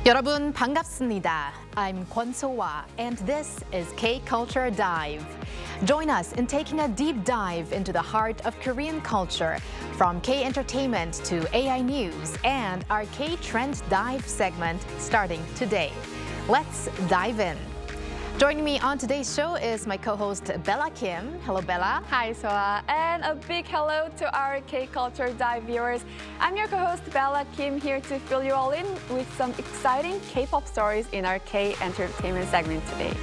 여러분 반갑습니다. I'm Kwon So-wa, and this is K-Culture Dive. Join us in taking a deep dive into the heart of Korean culture, from K-entertainment to AI news and our K-trend dive segment starting today. Let's dive in. Joining me on today's show is my co-host Bella Kim. Hello, Bella. Hi, Soa, and a big hello to our K-Culture Dive viewers. I'm your co-host Bella Kim, here to fill you all in with some exciting K-pop stories in our K-entertainment segment today.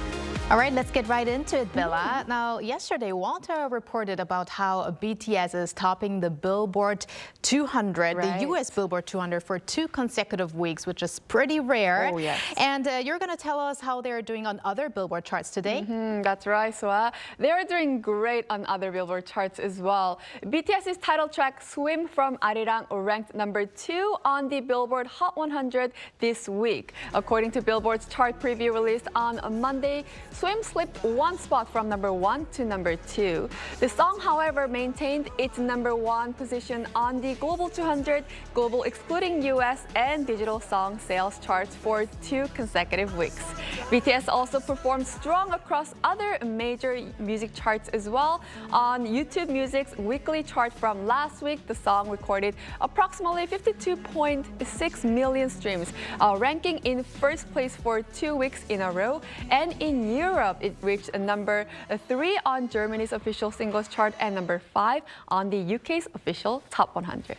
All right, let's get right into it, Bella. Now, yesterday, Walter reported about how BTS is topping the Billboard 200, Right. the US Billboard 200 for 2 consecutive weeks, which is pretty rare. Oh, yes. And you're going to tell us how they're doing on other Billboard charts today? That's right, Soa. They're doing great on other Billboard charts as well. BTS's title track Swim from Arirang ranked number 2 on the Billboard Hot 100 this week. According to Billboard's chart preview released on Monday, Swim slipped 1 spot from number 1 to number 2. The song, however, maintained its number 1 position on the Global 200, global excluding US, and digital song sales charts for 2 consecutive weeks. BTS also performed strong across other major music charts as well. On YouTube Music's weekly chart from last week, the song recorded approximately 52.6 million streams, ranking in first place for 2 weeks in a row. And in Europe, it reached number 3 on Germany's official singles chart and number 5 on the UK's official Top 100.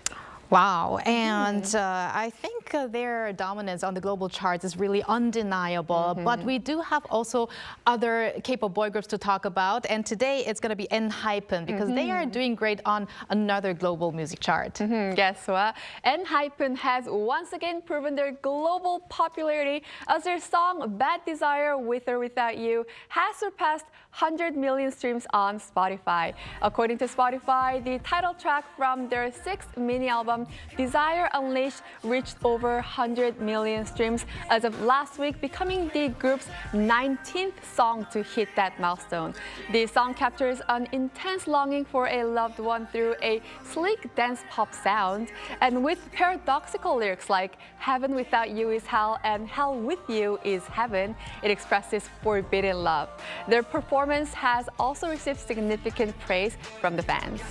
Wow, and I think their dominance on the global charts is really undeniable. But we do have also other K-pop boy groups to talk about, and today it's going to be ENHYPEN because they are doing great on another global music chart. Yes, Soa. ENHYPEN has once again proven their global popularity as their song Bad Desire, With or Without You, has surpassed 100 million streams on Spotify. According to Spotify, the title track from their 6th mini album, Desire Unleashed, reached over 100 million streams as of last week, becoming the group's 19th song to hit that milestone. The song captures an intense longing for a loved one through a sleek dance pop sound, and with paradoxical lyrics like Heaven without you is hell and hell with you is heaven, it expresses forbidden love. Their performance has also received significant praise from the fans.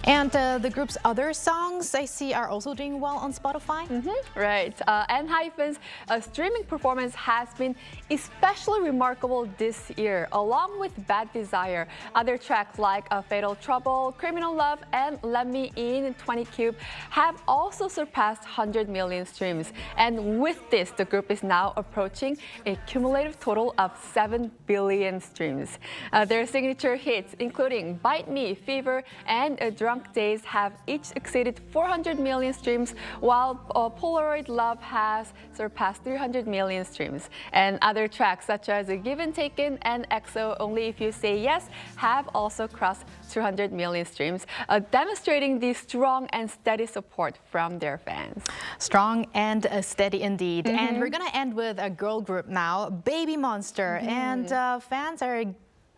And the group's other songs, I see, are also doing well on Spotify? Right. ENHYPEN's streaming performance has been especially remarkable this year. Along with Bad Desire, other tracks like Fatal Trouble, Criminal Love, and Let Me In 20 Cube have also surpassed 100 million streams. And with this, the group is now approaching a cumulative total of 7 billion streams. Their signature hits, including Bite Me, Fever, and Drunk Days, have each exceeded 400 million streams, while Polaroid Love has surpassed 300 million streams. And other tracks such as Given Taken and EXO Only If You Say Yes have also crossed 200 million streams, demonstrating the strong and steady support from their fans. Strong and steady indeed. And we're going to end with a girl group now, Baby Monster. And fans are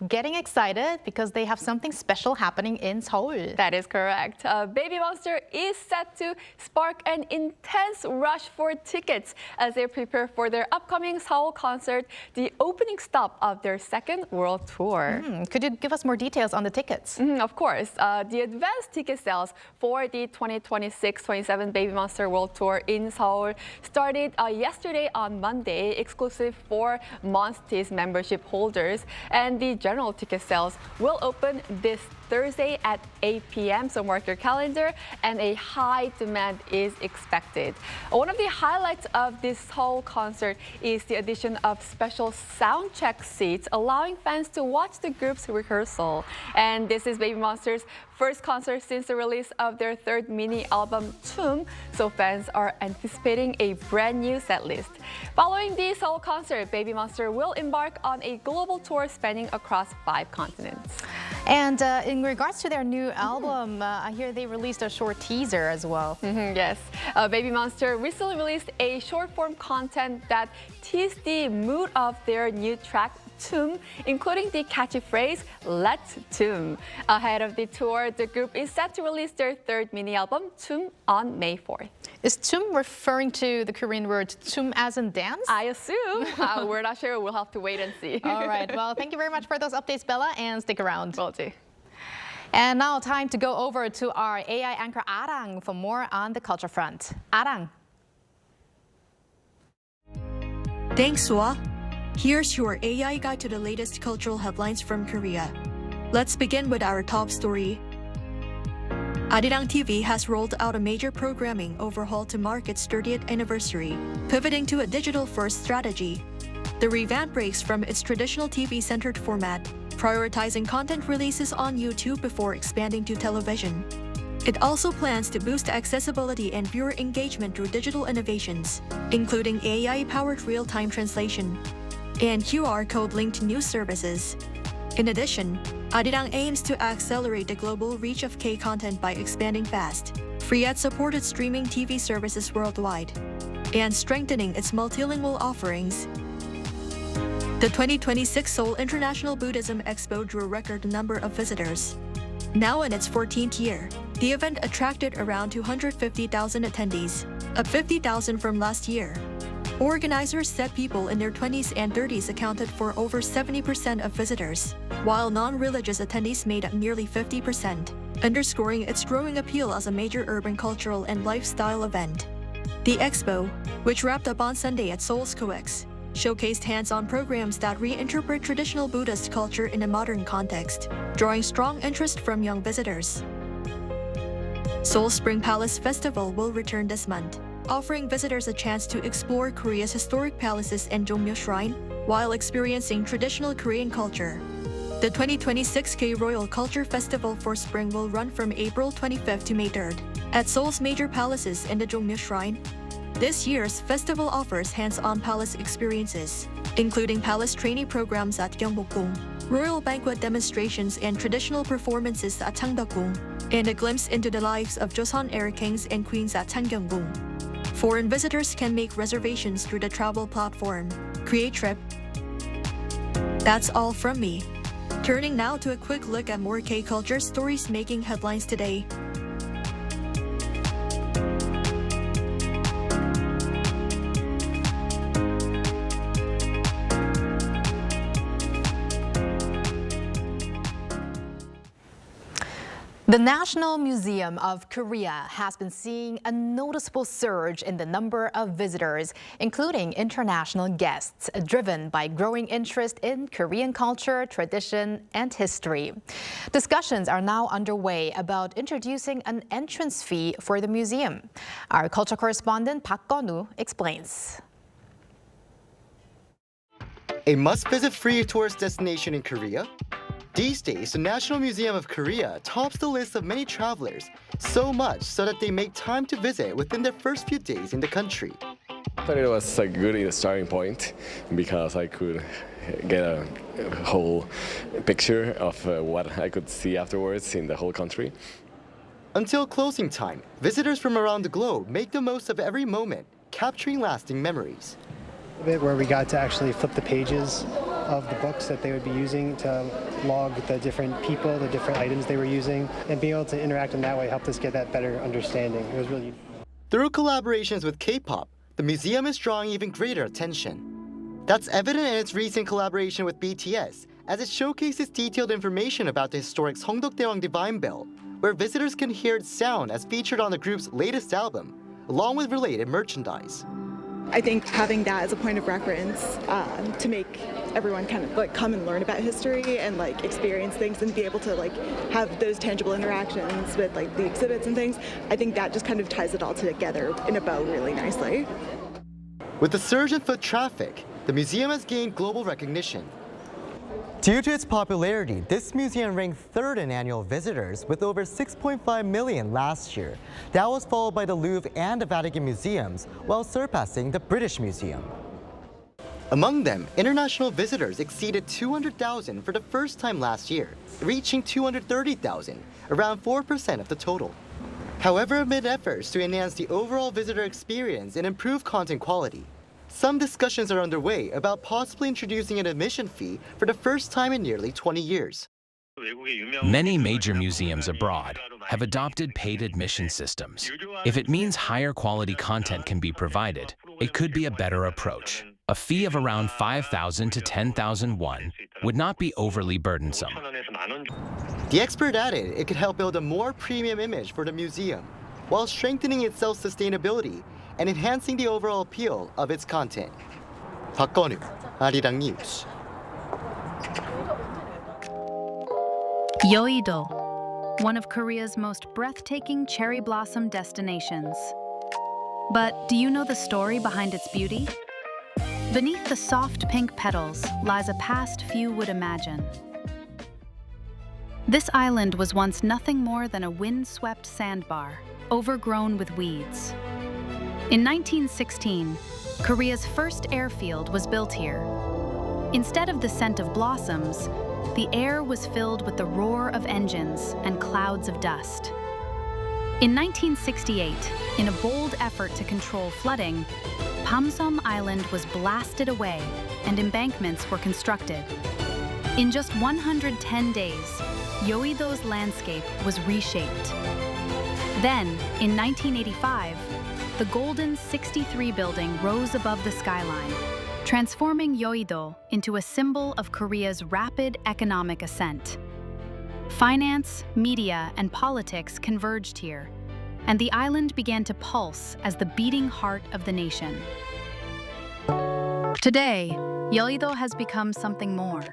getting excited because they have something special happening in Seoul. That is correct. Baby Monster is set to spark an intense rush for tickets as they prepare for their upcoming Seoul concert, the opening stop of their 2nd world tour. Could you give us more details on the tickets? Of course. The advanced ticket sales for the 2026-27 Baby Monster World Tour in Seoul started yesterday on Monday, exclusive for Monste's membership holders, and the general ticket sales will open this Thursday at 8 p.m. So mark your calendar, and a high demand is expected. One of the highlights of this whole concert is the addition of special sound check seats, allowing fans to watch the group's rehearsal. And this is Baby Monster's first concert since the release of their 3rd mini album, Tomb, so fans are anticipating a brand new set list. Following the Seoul concert, Baby Monster will embark on a global tour spanning across 5 continents. And in regards to their new album, I hear they released a short teaser as well. Yes. Baby Monster recently released a short-form content that teased the mood of their new track, tum, including the catchy phrase, Let's Tum. Ahead of the tour, the group is set to release their third mini album, Tum, on May 4th. Is tum referring to the Korean word tum as in dance? I assume. We're not sure. We'll have to wait and see. All right. Well, thank you very much for those updates, Bella, and stick around. Will do. And now time to go over to our AI anchor Arirang for more on the culture front. Arirang. Thanks, Sua. Here's your AI guide to the latest cultural headlines from Korea. Let's begin with our top story. Arirang TV has rolled out a major programming overhaul to mark its 30th anniversary, pivoting to a digital-first strategy. The revamp breaks from its traditional TV-centered format, prioritizing content releases on YouTube before expanding to television. It also plans to boost accessibility and viewer engagement through digital innovations, including AI-powered real-time translation and QR code-linked news services. In addition, Arirang aims to accelerate the global reach of K-content by expanding fast, free ad-supported streaming TV services worldwide, and strengthening its multilingual offerings. The 2026 Seoul International Buddhism Expo drew a record number of visitors. Now in its 14th year, the event attracted around 250,000 attendees, up 50,000 from last year. Organizers said people in their 20s and 30s accounted for over 70% of visitors, while non-religious attendees made up nearly 50%, underscoring its growing appeal as a major urban cultural and lifestyle event. The expo, which wrapped up on Sunday at Seoul's COEX, showcased hands-on programs that reinterpret traditional Buddhist culture in a modern context, drawing strong interest from young visitors. Seoul Spring Palace Festival will return this month, offering visitors a chance to explore Korea's historic palaces and Jongmyo Shrine while experiencing traditional Korean culture. The 2026 K Royal Culture Festival for Spring will run from April 25th to May 3rd at Seoul's major palaces and the Jongmyo Shrine. This year's festival offers hands-on palace experiences, including palace trainee programs at Gyeongbokgung, royal banquet demonstrations and traditional performances at Changdeokgung, and a glimpse into the lives of Joseon-era kings and queens at Changgyeonggung. Foreign visitors can make reservations through the travel platform Create Trip. That's all from me. Turning now to a quick look at more K-culture stories making headlines today. The National Museum of Korea has been seeing a noticeable surge in the number of visitors, including international guests, driven by growing interest in Korean culture, tradition, and history. Discussions are now underway about introducing an entrance fee for the museum. Our culture correspondent Park Gun-woo explains. A must-visit free tourist destination in Korea? These days, the National Museum of Korea tops the list of many travelers, so much so that they make time to visit within their first few days in the country. I thought it was a good starting point because I could get a whole picture of what I could see afterwards in the whole country. Until closing time, visitors from around the globe make the most of every moment, capturing lasting memories. A bit where we got to actually flip the pages of the books that they would be using to log the different people, the different items they were using, and being able to interact in that way helped us get that better understanding. It was really. Through collaborations with K-pop, the museum is drawing even greater attention. That's evident in its recent collaboration with BTS, as it showcases detailed information about the historic Seongdeokdaewang Divine Bell, where visitors can hear its sound as featured on the group's latest album, along with related merchandise. I think having that as a point of reference to make everyone kind of come and learn about history and experience things and be able to have those tangible interactions with the exhibits and things, I think that just kind of ties it all together in a bow really nicely. With the surge in foot traffic, the museum has gained global recognition. Due to its popularity, this museum ranked third in annual visitors with over 6.5 million last year. That was followed by the Louvre and the Vatican museums, while surpassing the British Museum. Among them, international visitors exceeded 200,000 for the first time last year, reaching 230,000, around 4% of the total. However, amid efforts to enhance the overall visitor experience and improve content quality, some discussions are underway about possibly introducing an admission fee for the first time in nearly 20 years. Many major museums abroad have adopted paid admission systems. If it means higher quality content can be provided, it could be a better approach. A fee of around 5,000 to 10,000 won would not be overly burdensome. The expert added it could help build a more premium image for the museum, while strengthening its self-sustainability and enhancing the overall appeal of its content. 박건우, Arirang News. Yeouido, one of Korea's most breathtaking cherry blossom destinations. But do you know the story behind its beauty? Beneath the soft pink petals lies a past few would imagine. This island was once nothing more than a wind-swept sandbar, overgrown with weeds. In 1916, Korea's first airfield was built here. Instead of the scent of blossoms, the air was filled with the roar of engines and clouds of dust. In 1968, in a bold effort to control flooding, Pamsom Island was blasted away and embankments were constructed. In just 110 days, Yeouido's landscape was reshaped. Then, in 1985, the Golden 63 building rose above the skyline, transforming Yeouido into a symbol of Korea's rapid economic ascent. Finance, media, and politics converged here, and the island began to pulse as the beating heart of the nation. Today, Yeouido has become something more.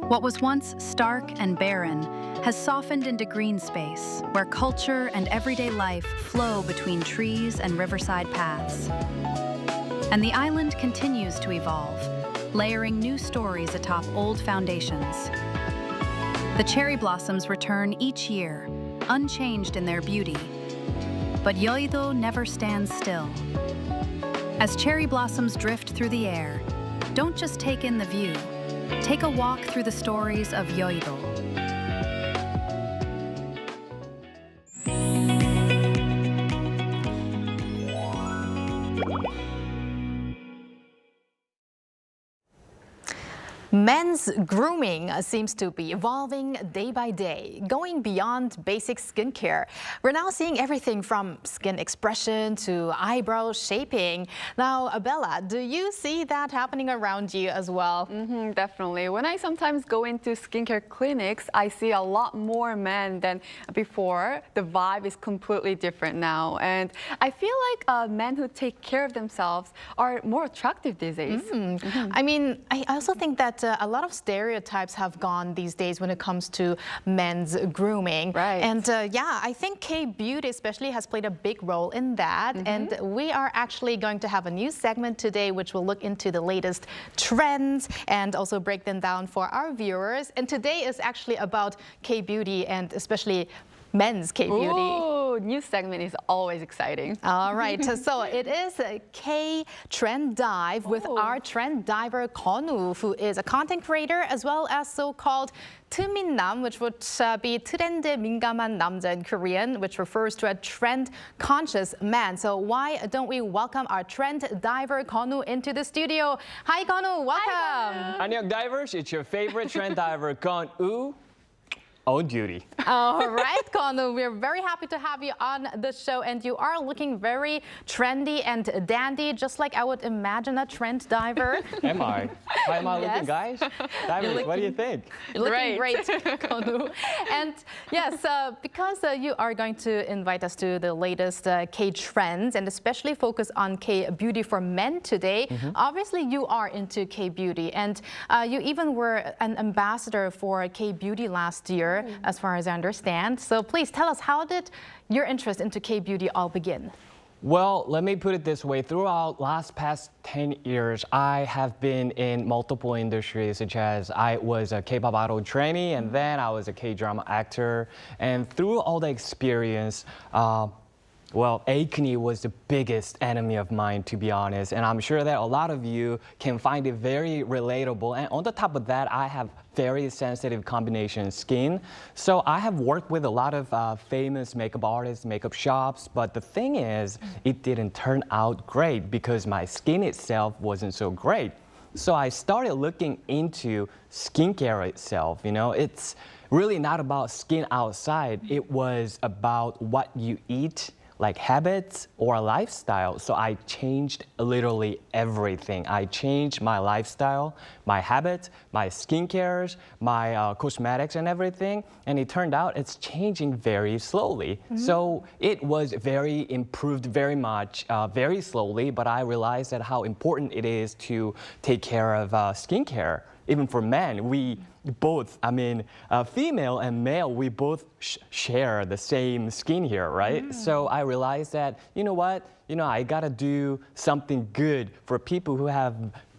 What was once stark and barren has softened into green space, where culture and everyday life flow between trees and riverside paths. And the island continues to evolve, layering new stories atop old foundations. The cherry blossoms return each year, unchanged in their beauty. But Yeouido never stands still. As cherry blossoms drift through the air, don't just take in the view. Take a walk through the stories of Yeouido. Men's grooming seems to be evolving day by day, going beyond basic skincare. We're now seeing everything from skin expression to eyebrow shaping. Now, Bella, do you see that happening around you as well? Definitely. When I sometimes go into skincare clinics, I see a lot more men than before. The vibe is completely different now. And I feel like men who take care of themselves are more attractive these days. I mean, I also think that a lot of stereotypes have gone these days when it comes to men's grooming. Right. And yeah, I think K-beauty especially has played a big role in that. And we are actually going to have a new segment today which will look into the latest trends and also break them down for our viewers. And today is actually about K-beauty and especially men's K-beauty. Ooh, new segment is always exciting. All right, so it is a K-trend dive with our trend diver Konwoo, who is a content creator as well as so-called 트민남, which would be 트렌드에 민감한 남자 in Korean, which refers to a trend-conscious man. So why don't we welcome our trend diver Konwoo into the studio? Hi, Konwoo, welcome. 안녕, divers. It's your favorite trend diver, Konwoo. Own duty. All right, Konwoo, we're very happy to have you on the show, and you are looking very trendy and dandy, just like I would imagine a trend diver. Am I? How am I looking, guys? Divers, what do you think? You're looking great, Konwoo. And yes, because you are going to invite us to the latest K-trends and especially focus on K-beauty for men today, obviously you are into K-beauty, and you even were an ambassador for K-beauty last year, as far as I understand. So please tell us, how did your interest into K-beauty all begin? Well, let me put it this way. Throughout past 10 years, I have been in multiple industries, such as I was a K-pop idol trainee, and then I was a K-drama actor. And through all the experience, Well, acne was the biggest enemy of mine, to be honest, and I'm sure that a lot of you can find it very relatable. And on the top of that, I have very sensitive combination skin. So I have worked with a lot of famous makeup artists, makeup shops, but the thing is, it didn't turn out great because my skin itself wasn't so great. So I started looking into skincare itself. You know, it's really not about skin outside. It was about what you eat, like habits or a lifestyle. So I changed literally everything. I changed my lifestyle, my habits, my skincare, my cosmetics and everything. And it turned out it's changing very slowly. So it was very improved very much, very slowly, but I realized that how important it is to take care of skincare. Even for men, we both, female and male, we both share the same skin here, right? So I realized that, you know what? I gotta do something good for people who have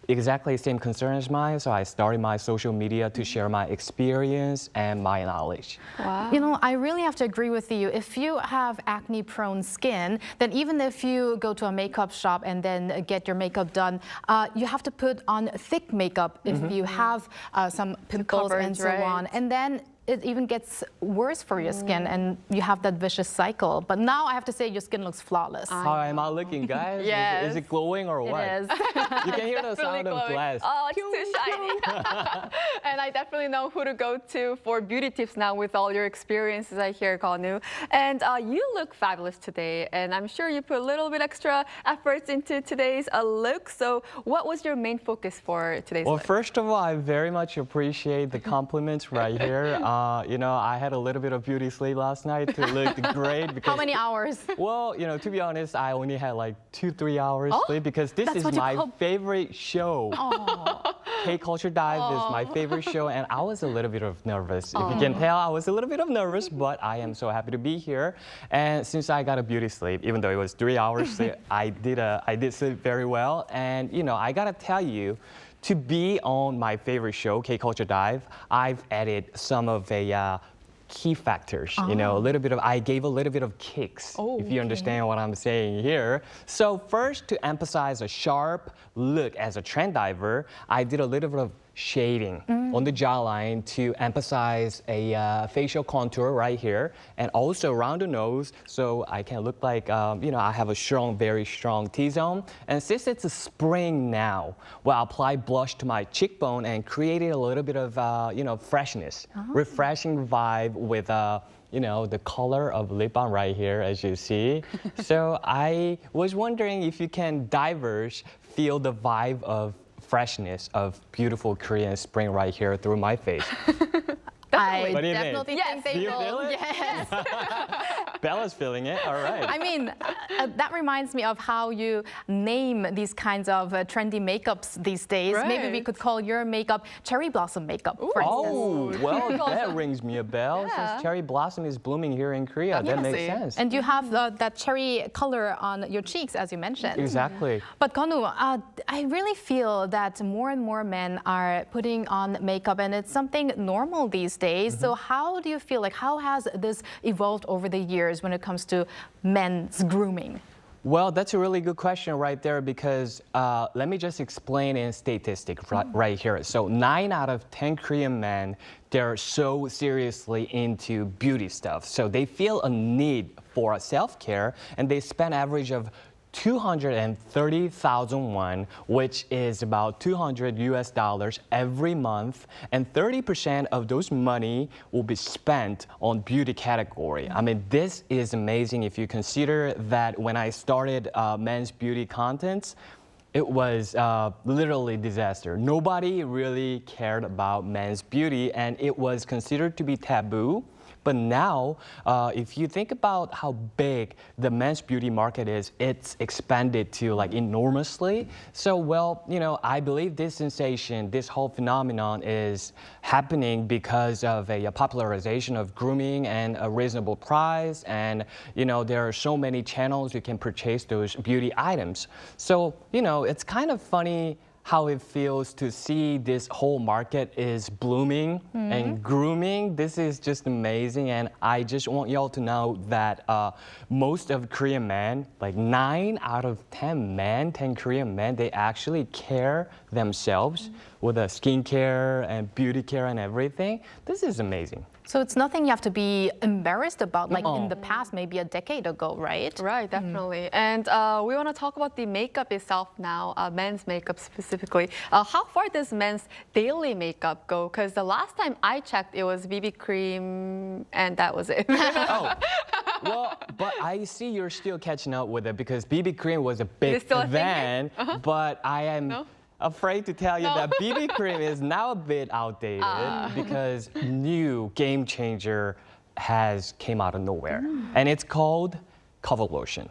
exactly the same concern as mine. So I started my social media to share my experience and my knowledge. Wow. I really have to agree with you. If you have acne-prone skin, then even if you go to a makeup shop and then get your makeup done, you have to put on thick makeup if you have some pimples and so on. And then it even gets worse for your skin and you have that vicious cycle. But now I have to say your skin looks flawless. How am I looking, guys? Yes. Is it glowing or what? It is. You can hear the sound of glass. Oh, it's too shiny. And I definitely know who to go to for beauty tips now with all your experiences I hear, Konu. And you look fabulous today. And I'm sure you put a little bit extra efforts into today's look. So what was your main focus for today's look? Well, first of all, I very much appreciate the compliments right here. I had a little bit of beauty sleep last night to look great. Because, how many hours? Well, to be honest, I only had like 2-3 hours sleep because this is my favorite show. K-Culture Dive is my favorite show, and I was a little bit of nervous. If you can tell, I was a little bit of nervous, but I am so happy to be here. And since I got a beauty sleep, even though it was 3 hours sleep, I did sleep very well. And I gotta tell you, to be on my favorite show, K-Culture Dive, I've added some of the key factors, I gave a little bit of kicks, if you understand what I'm saying here. So first, to emphasize a sharp look as a trend diver, I did a little bit of shading on the jawline to emphasize a facial contour right here, and also around the nose, so I can look like, I have a very strong T-zone. And since it's a spring now, well, I apply blush to my cheekbone and created a little bit of, freshness, refreshing vibe with, the color of lip balm right here, as you see. So I was wondering if you can divers feel the vibe of freshness of beautiful Korean spring right here through my face. I What do you definitely think they Do you will. feel it? Yes. Bella's feeling it, all right. I mean, that reminds me of how you name these kinds of trendy makeups these days. Maybe we Right. could call your makeup cherry blossom makeup, for instance. Oh, well, that rings me a bell. Since cherry blossom is blooming here in Korea, that makes sense. And you have that cherry color on your cheeks, as you mentioned. Exactly. But Konu, I really feel that more and more men are putting on makeup, and it's something normal these days. So how do you feel, how has this evolved over the years when it comes to men's grooming? Well, that's a really good question right there because let me just explain in statistic right here. So 9 out of 10 Korean men, they're so seriously into beauty stuff. So they feel a need for self-care, and they spend average of 230,000 won, which is about $200 every month, and 30% of those money will be spent on beauty category. I mean, this is amazing if you consider that when I started men's beauty contents, it was literally disaster. Nobody really cared about men's beauty, and it was considered to be taboo. But now, if you think about how big the men's beauty market is, it's expanded to enormously. So, well, I believe this sensation, this whole phenomenon is happening because of a popularization of grooming and a reasonable price. And, there are so many channels you can purchase those beauty items. So, it's kind of funny how it feels to see this whole market is blooming and grooming. This is just amazing, and I just want y'all to know that most of Korean men, like 9 out of 10 men, 10 Korean men, they actually care themselves with the skincare and beauty care and everything. This is amazing. So it's nothing you have to be embarrassed about, like in the past, maybe a decade ago, right? Right, definitely. And we want to talk about the makeup itself now, men's makeup specifically. How far does men's daily makeup go? Because the last time I checked, it was BB cream, and that was it. Oh, well, but I see you're still catching up with it because BB cream was a big event, but I am afraid to tell you that BB cream is now a bit outdated because new game changer has came out of nowhere, and it's called cover lotion.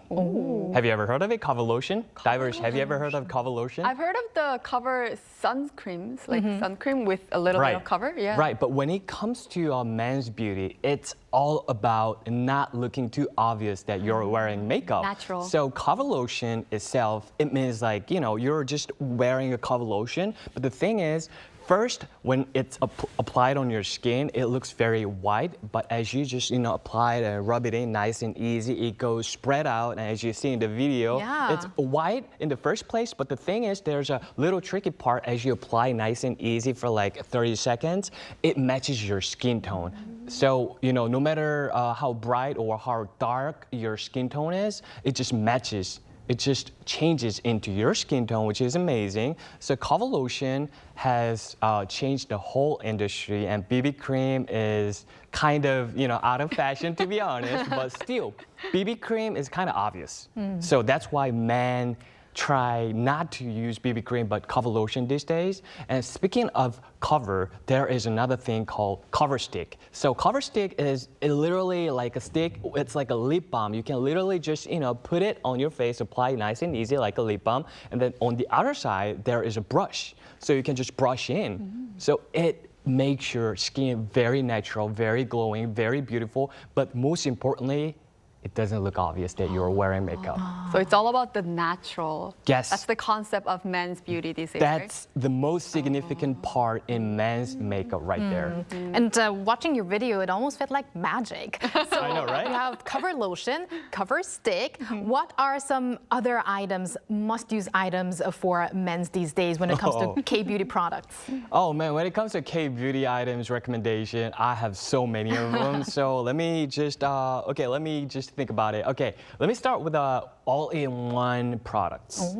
Have you ever heard of it? Cover lotion? Divers, have you ever heard of cover lotion? I've heard of the cover sun creams, like sun cream with a little bit of cover. Yeah. Right, but when it comes to men's beauty, it's all about not looking too obvious that you're wearing makeup. Natural. So cover lotion itself, it means like, you know, you're just wearing a cover lotion. But the thing is, first, when it's applied on your skin, it looks very white. But as you just, you know, apply it and rub it in nice and easy, it goes spread out. And as you see in the video, it's white in the first place. But the thing is, there's a little tricky part as you apply nice and easy for like 30 seconds, it matches your skin tone. So, you know, no matter how bright or how dark your skin tone is, it just matches. It just changes into your skin tone, which is amazing. So cover lotion has changed the whole industry, and BB cream is kind of, you know, out of fashion, to be honest, but still, BB cream is kind of obvious. So that's why men try not to use BB cream but cover lotion these days. And speaking of cover, there is another thing called cover stick. So cover stick is literally like a stick. It's like a lip balm. You can literally just, you know, put it on your face, apply nice and easy like a lip balm. And then on the other side, there is a brush. So you can just brush in. So it makes your skin very natural, very glowing, very beautiful. But most importantly, it doesn't look obvious that you're wearing makeup. So it's all about the natural. Yes. That's the concept of men's beauty these days, That's the most significant part in men's makeup right there. And watching your video, it almost felt like magic. So I know, right? You have cover lotion, cover stick. What are some other items, must-use items for men's these days when it comes to K-beauty products? Oh man, when it comes to K-beauty items recommendation, I have so many of them. So let me just, let me just think about it. Okay, let me start with all-in-one products.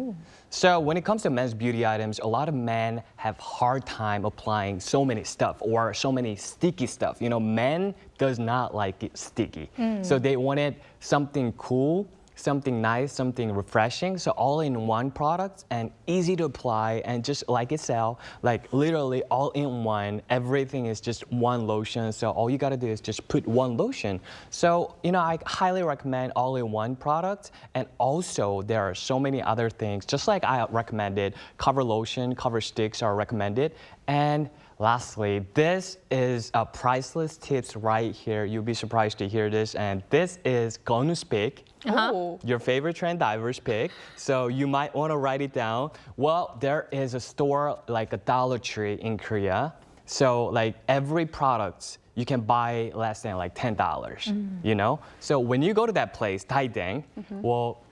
So when it comes to men's beauty items, a lot of men have hard time applying so many stuff or so many sticky stuff. You know, men does not like it sticky. So they wanted something cool, something nice, something refreshing. So all-in-one products and easy to apply, and just like itself, like literally all-in-one, everything is just one lotion. So all you gotta do is just put one lotion. So, you know, I highly recommend all-in-one products. And also there are so many other things, just like I recommended, cover lotion, cover sticks are recommended. And lastly, this is a priceless tips right here. You'll be surprised to hear this. And this is Gonu's pick. Your favorite trend diver's pick. So you might want to write it down. Well, there is a store like a Dollar Tree in Korea. So like every product you can buy less than like $10, you know? So when you go to that place, Taidang, well,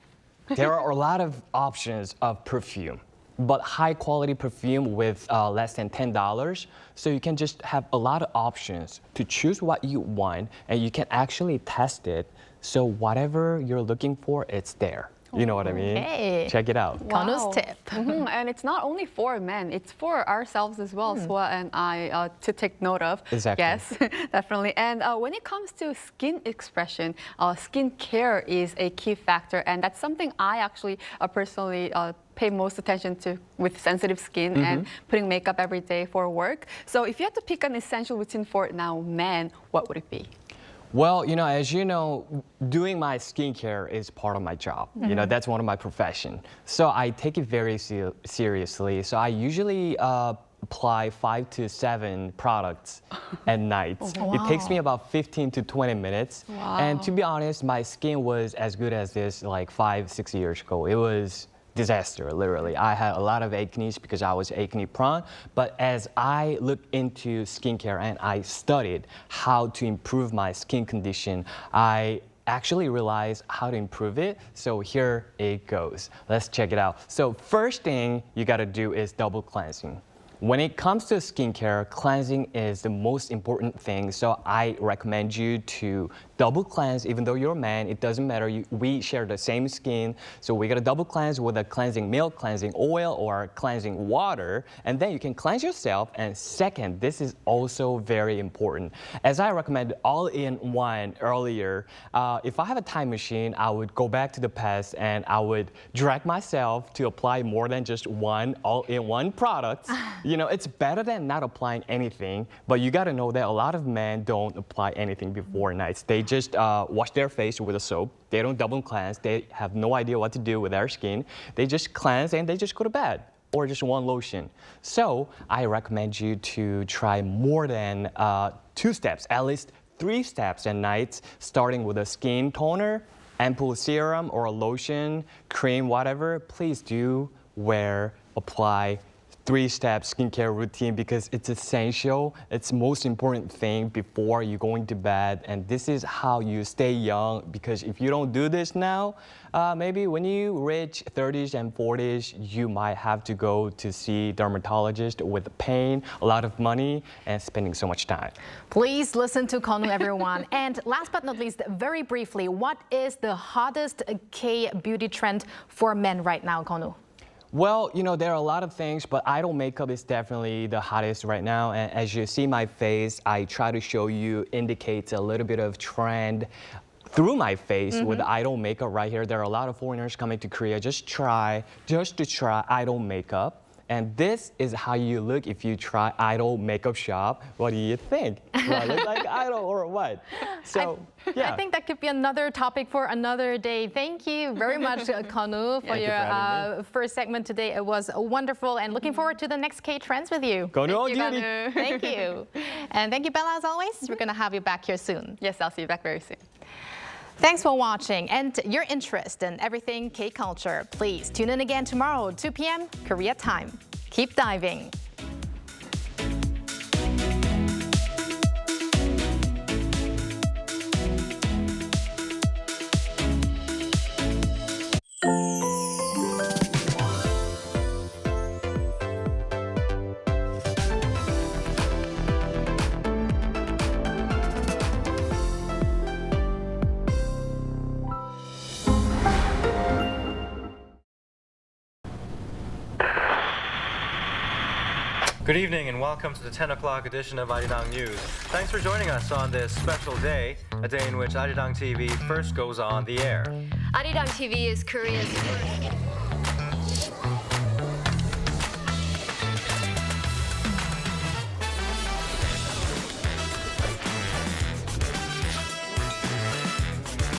there are a lot of options of perfume, but high quality perfume with less than $10. So you can just have a lot of options to choose what you want, and you can actually test it. So whatever you're looking for, it's there. You know what I mean? Okay. Check it out. Gonu's tip. And it's not only for men, it's for ourselves as well, Swa and I, to take note of. Exactly. Yes, definitely. And when it comes to skin expression, skin care is a key factor. And that's something I actually personally pay most attention to with sensitive skin and putting makeup every day for work. So if you had to pick an essential routine for now men, what would it be? Well, you know, as you know, doing my skincare is part of my job. You know, that's one of my profession. So I take it very seriously. So I usually apply 5 to 7 products at night. It takes me about 15 to 20 minutes. And to be honest, my skin was as good as this like 5-6 years ago. It was disaster, literally. I had a lot of acne because I was acne prone. But as I looked into skincare and I studied how to improve my skin condition, I actually realized how to improve it. So here it goes. Let's check it out. So first thing you gotta do is double cleansing. When it comes to skincare, cleansing is the most important thing. So I recommend you to double cleanse. Even though you're a man, it doesn't matter. We share the same skin. So we gotta double cleanse with a cleansing milk, cleansing oil, or cleansing water. And then you can cleanse yourself. And second, this is also very important. As I recommended all-in-one earlier, if I have a time machine, I would go back to the past and I would drag myself to apply more than just one all-in-one product. You know, it's better than not applying anything, but you gotta know that a lot of men don't apply anything before nights. They just wash their face with a soap. They don't double cleanse. They have no idea what to do with their skin. They just cleanse and they just go to bed, or just one lotion. So I recommend you to try more than 2 steps, at least 3 steps at night, starting with a skin toner, ampoule serum, or a lotion, cream, whatever. Please do apply 3-step skincare routine because it's essential. It's the most important thing before you're going to bed. And this is how you stay young, because if you don't do this now, maybe when you reach 30s and 40s, you might have to go to see dermatologist with pain, a lot of money, and spending so much time. Please listen to Konu, everyone. And last but not least, very briefly, what is the hottest K-beauty trend for men right now, Konu? Well, you know, there are a lot of things, but idol makeup is definitely the hottest right now. And as you see my face, I try to show you indicates a little bit of trend through my face with idol makeup right here. There are a lot of foreigners coming to Korea just to try idol makeup. And this is how you look if you try idol makeup shop. What do you think? Do I look like idol or what? So, yeah. I think that could be another topic for another day. Thank you very much, Konu, for your first segment today. It was wonderful, and looking forward to the next K-Trends with you. Konu on duty. Thank you. And thank you, Bella, as always. We're going to have you back here soon. Yes, I'll see you back very soon. Thanks for watching, and your interest in everything K-culture. Please tune in again tomorrow, 2 p.m. Korea time. Keep diving. Good evening and welcome to the 10 o'clock edition of Arirang News. Thanks for joining us on this special day, a day in which Arirang TV first goes on the air. Arirang TV is Korea's first.